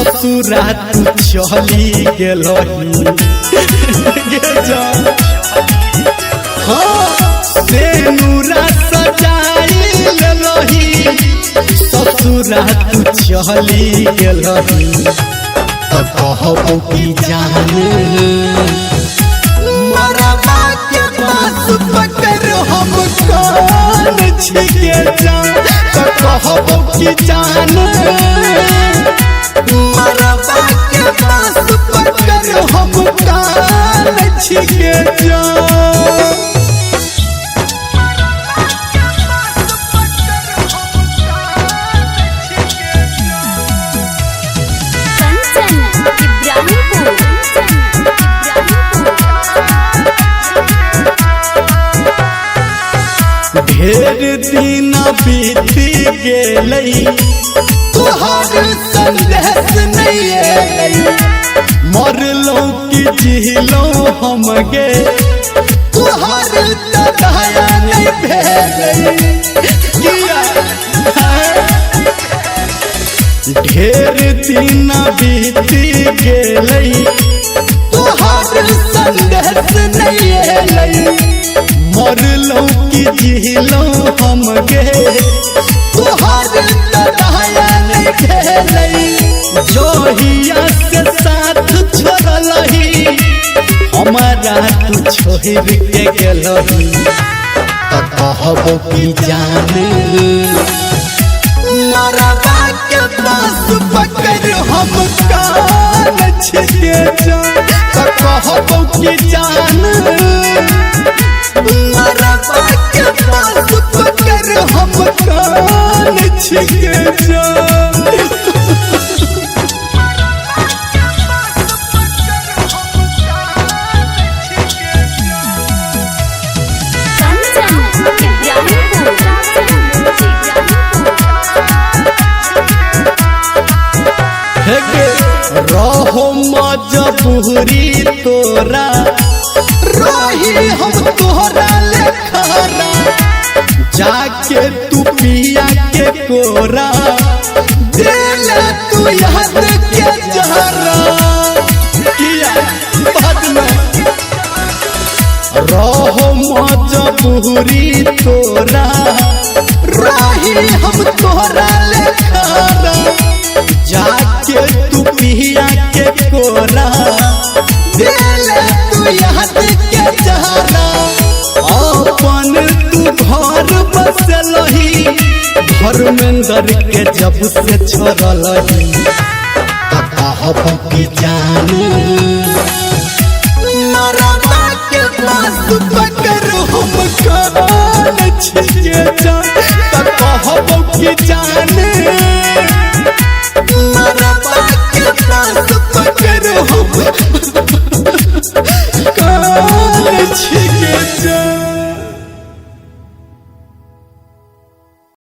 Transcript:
ससुरा तू चली गेलही सेनुरा सजाई लेलही ससुरा तू चली गेलही तो कहबो की जाने मरवा के पास पकड़ हम कान छिके जान तो कहबो की जाने मरवा के पास पकड़ हम कान छिके जान। ढेर दिन बीती गेलई तुहार संदेश नहीं है मरलो की जिलो हम गे तुहार दया नहीं भेलई ढेर दिन बीती गेलई तुहार संदेश नहीं है मरलो की जिलो हम गे तुहार दया नहीं भेलई जोहिया से साथ छोड़लही हमारा तू छोड़ के गेलही तो कहबो की जाने मरवा के पास पकड़ हम कान छिके जान तो कहबो की जाने मरवा के पास पकड़ हम कान छिके जान। रहो मजबूरी तोरा रही हम तोहरा लेखारा जाके तू पिया के कोरा दिल तू याद के जहरा किया बाद में रहो मजबूरी तोरा रही हम तोहरा लेखारा जाके तू पिया के कोरा दिल तू याद के जहरा अपन तू घर बसलही धर्मेंद्र के जब से छोड़लही तो कहबो की जाने मरवा के पास पकड़ हम कान छिके जान तो कहबो की जाने